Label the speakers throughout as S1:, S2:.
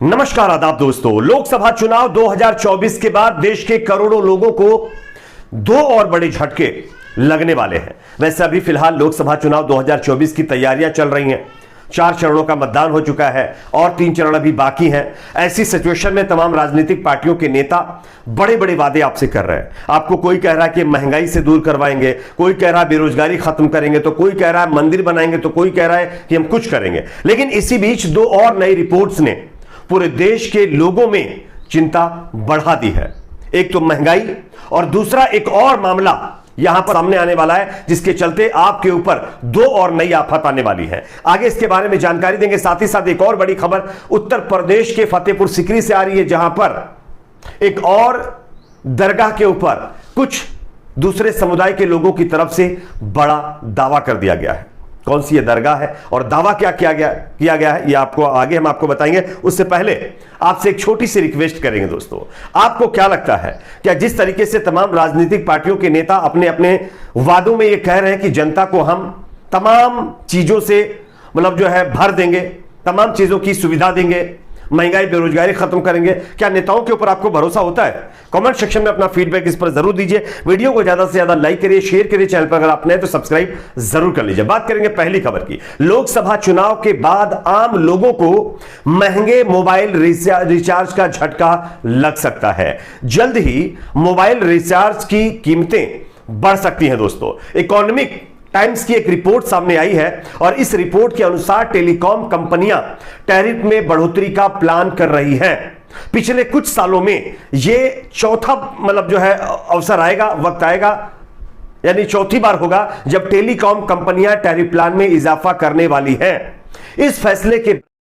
S1: नमस्कार आदाब दोस्तों। लोकसभा चुनाव 2024 के बाद देश के करोड़ों लोगों को दो और बड़े झटके लगने वाले हैं। वैसे अभी फिलहाल लोकसभा चुनाव 2024 की तैयारियां चल रही हैं। 4 चरणों का मतदान हो चुका है और 3 चरण अभी बाकी हैं। ऐसी सिचुएशन में तमाम राजनीतिक पार्टियों के नेता बड़े बड़े वादे आपसे कर रहे हैं। आपको कोई कह रहा है कि महंगाई से दूर करवाएंगे, कोई कह रहा है बेरोजगारी खत्म करेंगे, तो कोई कह रहा है मंदिर बनाएंगे, तो कोई कह रहा है कि हम कुछ करेंगे। लेकिन इसी बीच 2 और नई रिपोर्ट्स ने पूरे देश के लोगों में चिंता बढ़ा दी है। एक तो महंगाई और दूसरा एक और मामला यहां पर सामने आने वाला है जिसके चलते आपके ऊपर 2 और नई आफत आने वाली है। आगे इसके बारे में जानकारी देंगे। साथ ही साथ एक और बड़ी खबर उत्तर प्रदेश के फतेहपुर सीकरी से आ रही है, जहां पर एक और दरगाह के ऊपर कुछ दूसरे समुदाय के लोगों की तरफ से बड़ा दावा कर दिया गया है। कौन सी ये दरगाह है और दावा क्या किया गया है, ये आपको आगे हम आपको बताएंगे। उससे पहले आपसे एक छोटी सी रिक्वेस्ट करेंगे दोस्तों। आपको क्या लगता है, क्या जिस तरीके से तमाम राजनीतिक पार्टियों के नेता अपने अपने वादों में ये कह रहे हैं कि जनता को हम तमाम चीजों से जो है भर देंगे, तमाम चीजों की सुविधा देंगे, महंगाई बेरोजगारी खत्म करेंगे, क्या नेताओं के ऊपर आपको भरोसा होता है? कमेंट सेक्शन में अपना फीडबैक इस पर जरूर दीजिए। वीडियो को ज्यादा से ज्यादा लाइक करिए, शेयर करिए। चैनल पर अगर आप नए तो सब्सक्राइब जरूर कर लीजिए। बात करेंगे पहली खबर की। लोकसभा चुनाव के बाद आम लोगों को महंगे मोबाइल रिचार्ज का झटका लग सकता है। जल्द ही मोबाइल रिचार्ज की कीमतें बढ़ सकती हैं दोस्तों। इकोनॉमिक टाइम्स की एक रिपोर्ट सामने आई है और इस रिपोर्ट के अनुसार टेलीकॉम कंपनियां टैरिफ में बढ़ोतरी का प्लान कर रही हैं। पिछले कुछ सालों में यह चौथा अवसर आएगा, वक्त आएगा, यानी चौथी बार होगा जब टेलीकॉम कंपनियां टैरिफ प्लान में इजाफा करने वाली हैं। इस फैसले के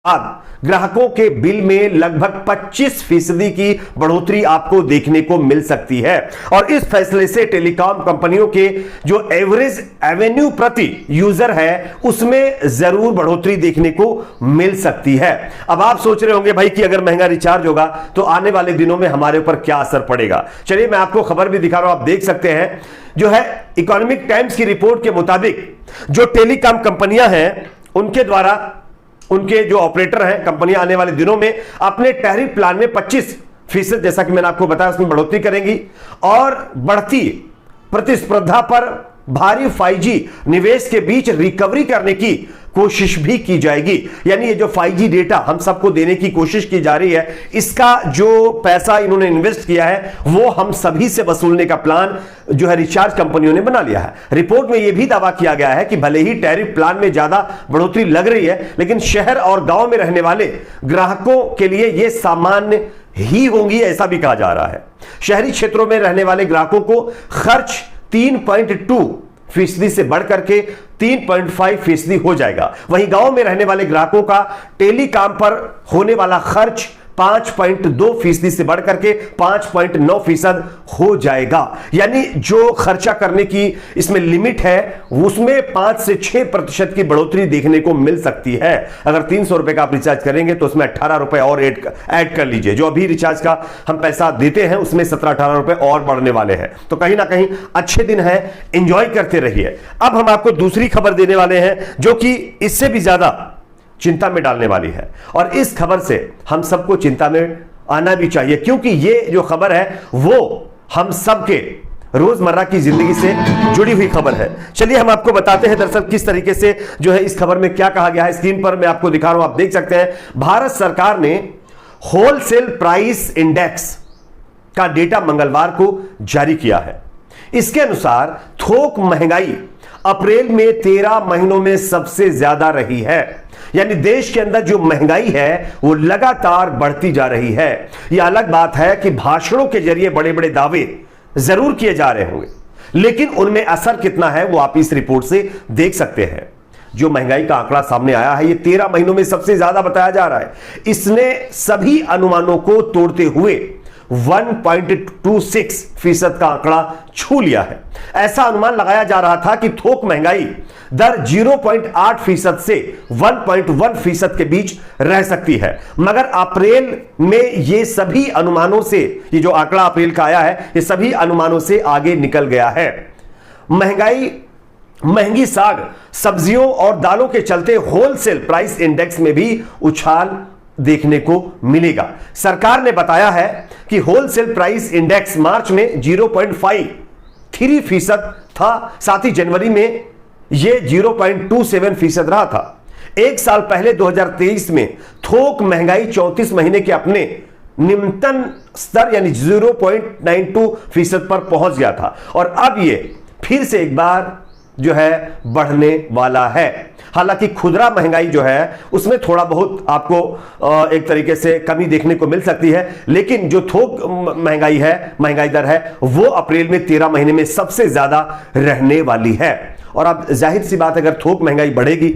S1: बाद ग्राहकों के बिल में लगभग 25% की बढ़ोतरी आपको देखने को मिल सकती है और इस फैसले से टेलीकॉम कंपनियों के जो एवरेज एवेन्यू प्रति यूजर है उसमें जरूर बढ़ोतरी देखने को मिल सकती है। अब आप सोच रहे होंगे भाई कि अगर महंगा रिचार्ज होगा तो आने वाले दिनों में हमारे ऊपर क्या असर पड़ेगा। चलिए मैं आपको खबर भी दिखा रहा हूं, आप देख सकते हैं। जो है इकोनॉमिक टाइम्स की रिपोर्ट के मुताबिक जो टेलीकॉम कंपनियां हैं उनके द्वारा उनके जो ऑपरेटर हैं कंपनियां आने वाले दिनों में अपने टैरिफ प्लान में 25% जैसा कि मैंने आपको बताया उसमें बढ़ोतरी करेंगी और बढ़ती प्रतिस्पर्धा पर भारी 5G निवेश के बीच रिकवरी करने की कोशिश भी की जाएगी। यानी ये जो 5G डेटा हम सबको देने की कोशिश की जा रही है, इसका जो पैसा इन्होंने इन्वेस्ट किया है वो हम सभी से वसूलने का प्लान जो है रिचार्ज कंपनियों ने बना लिया है। रिपोर्ट में यह भी दावा किया गया है कि भले ही टैरिफ प्लान में ज्यादा बढ़ोतरी लग रही है, लेकिन शहर और गांव में रहने वाले ग्राहकों के लिए यह सामान्य ही होंगी, ऐसा भी कहा जा रहा है। शहरी क्षेत्रों में रहने वाले ग्राहकों को खर्च 3.2% से बढ़कर के 3.5% हो जाएगा। वहीं गांव में रहने वाले ग्राहकों का टेलीकॉम पर होने वाला खर्च 5.2% से बढ़कर के 5.9% हो जाएगा। यानी जो खर्चा करने की इसमें लिमिट है उसमें 5 से 6% की बढ़ोतरी देखने को मिल सकती है। अगर 300 रुपए का आप रिचार्ज करेंगे तो उसमें 18 रुपए और ऐड कर लीजिए। जो अभी रिचार्ज का हम पैसा देते हैं उसमें 17-18 रुपए और बढ़ने वाले हैं। तो कहीं ना कहीं अच्छे दिन है, एंजॉय करते रहिए। अब हम आपको दूसरी खबर देने वाले हैं जो कि इससे भी ज्यादा चिंता में डालने वाली है और इस खबर से हम सबको चिंता में आना भी चाहिए, क्योंकि ये जो खबर है वो हम सबके रोजमर्रा की जिंदगी से जुड़ी हुई खबर है। चलिए हम आपको बताते हैं दरअसल किस तरीके से जो है इस खबर में क्या कहा गया है। स्क्रीन पर मैं आपको दिखा रहा हूं, आप देख सकते हैं। भारत सरकार ने होलसेल प्राइस इंडेक्स का डेटा मंगलवार को जारी किया है। इसके अनुसार थोक महंगाई अप्रैल में 13 महीनों में सबसे ज्यादा रही है। यानी देश के अंदर जो महंगाई है वो लगातार बढ़ती जा रही है। यह अलग बात है कि भाषणों के जरिए बड़े बड़े दावे जरूर किए जा रहे होंगे, लेकिन उनमें असर कितना है वो आप इस रिपोर्ट से देख सकते हैं। जो महंगाई का आंकड़ा सामने आया है ये 13 महीनों में सबसे ज्यादा बताया जा रहा है। इसने सभी अनुमानों को तोड़ते हुए 1.26% का आंकड़ा छू लिया है। ऐसा अनुमान लगाया जा रहा था कि थोक महंगाई दर 0.8% से 1.1% के बीच रह सकती है, मगर अप्रैल में ये सभी अनुमानों से, ये जो आंकड़ा अप्रैल का आया है, ये सभी अनुमानों से आगे निकल गया है। महंगी साग, सब्जियों और दालों के चलते होलसेल प्राइस इंडेक्स में भी उछाल देखने को मिलेगा। सरकार ने बताया है कि होलसेल प्राइस इंडेक्स मार्च में 0.53% था, साथ ही जनवरी में यह 0.27% रहा था। एक साल पहले 2023 में थोक महंगाई 34 महीने के अपने निम्नतम स्तर यानी 0.92% पर पहुंच गया था और अब यह फिर से एक बार जो है बढ़ने वाला है। हालांकि खुदरा महंगाई जो है उसमें थोड़ा बहुत आपको एक तरीके से कमी देखने को मिल सकती है, लेकिन जो थोक महंगाई दर है वो अप्रैल में 13 महीने में सबसे ज्यादा रहने वाली है। और अब जाहिर सी बात, अगर थोक महंगाई बढ़ेगी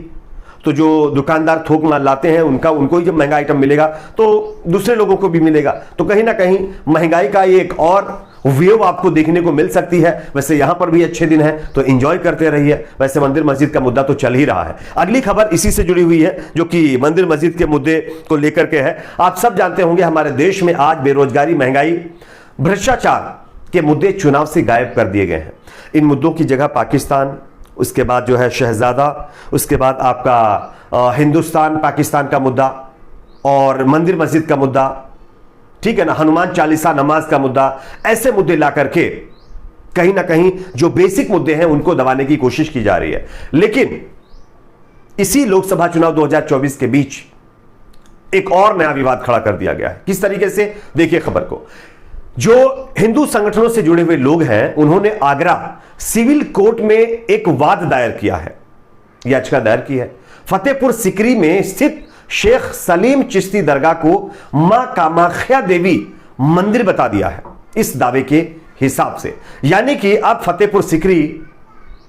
S1: तो जो दुकानदार थोक माल लाते हैं उनको ही जब महंगा आइटम मिलेगा तो दूसरे लोगों को भी मिलेगा, तो कहीं ना कहीं महंगाई का एक और वेव आपको देखने को मिल सकती है। वैसे यहां पर भी अच्छे दिन है तो एंजॉय करते रहिए। वैसे मंदिर मस्जिद का मुद्दा तो चल ही रहा है। अगली खबर इसी से जुड़ी हुई है जो कि मंदिर मस्जिद के मुद्दे को लेकर के है। आप सब जानते होंगे हमारे देश में आज बेरोजगारी, महंगाई, भ्रष्टाचार के मुद्दे चुनाव से गायब कर दिए गए हैं। इन मुद्दों की जगह पाकिस्तान, उसके बाद जो है शहजादा, उसके बाद आपका हिंदुस्तान पाकिस्तान का मुद्दा और मंदिर मस्जिद का मुद्दा, ठीक है ना, हनुमान चालीसा नमाज का मुद्दा, ऐसे मुद्दे ला करके कहीं ना कहीं जो बेसिक मुद्दे हैं उनको दबाने की कोशिश की जा रही है। लेकिन इसी लोकसभा चुनाव 2024 के बीच एक और नया विवाद खड़ा कर दिया गया है। किस तरीके से, देखिए खबर को। जो हिंदू संगठनों से जुड़े हुए लोग हैं उन्होंने आगरा सिविल कोर्ट में एक वाद दायर किया है, याचिका दायर की है। फतेहपुर सिकरी में स्थित शेख सलीम चिश्ती दरगाह को मां कामाख्या देवी मंदिर बता दिया है इस दावे के हिसाब से। यानी कि अब फतेहपुर सिकरी,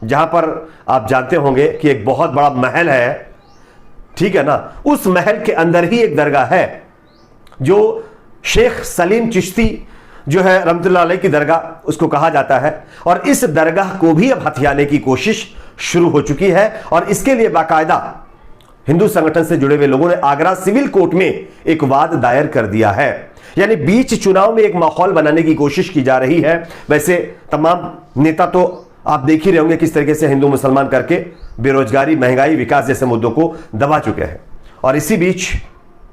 S1: जहां पर आप जानते होंगे कि एक बहुत बड़ा महल है, ठीक है ना, उस महल के अंदर ही एक दरगाह है जो शेख सलीम चिश्ती जो है रहमतुल्लाह अलैह की दरगाह उसको कहा जाता है। और इस दरगाह को भी अब हथियाने की कोशिश शुरू हो चुकी है और इसके लिए बाकायदा हिंदू संगठन से जुड़े हुए लोगों ने आगरा सिविल कोर्ट में एक वाद दायर कर दिया है। यानी बीच चुनाव में एक माहौल बनाने की कोशिश की जा रही है। वैसे तमाम नेता तो आप देख ही रहे होंगे किस तरीके से हिंदू मुसलमान करके बेरोजगारी, महंगाई, विकास जैसे मुद्दों को दबा चुके हैं। और इसी बीच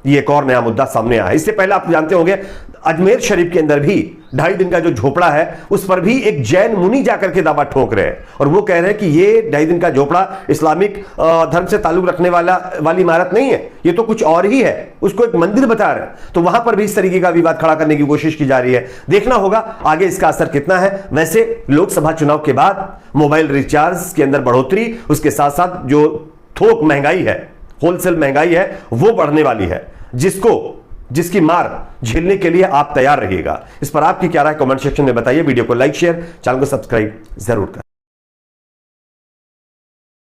S1: ये एक और नया मुद्दा सामने आया। इससे पहले आप जानते होंगे अजमेर शरीफ के अंदर भी 2.5 दिन का जो झोपड़ा है उस पर भी एक जैन मुनि जाकर के दावा ठोक रहे हैं और वो कह रहे हैं कि ये 2.5 दिन का झोपड़ा इस्लामिक धर्म से ताल्लुक रखने वाली इमारत नहीं है, ये तो कुछ और ही है, उसको एक मंदिर बता रहे हैं। तो वहां पर भी इस तरीके का विवाद खड़ा करने की कोशिश की जा रही है। देखना होगा आगे इसका असर कितना है। वैसे लोकसभा चुनाव के बाद मोबाइल रिचार्ज के अंदर बढ़ोतरी, उसके साथ साथ जो थोक महंगाई है, होलसेल महंगाई है, वो बढ़ने वाली है, जिसकी मार झेलने के लिए आप तैयार रहिएगा। इस पर आपकी क्या राय कमेंट सेक्शन में बताइए। वीडियो को लाइक, शेयर, चैनल को सब्सक्राइब जरूर करें।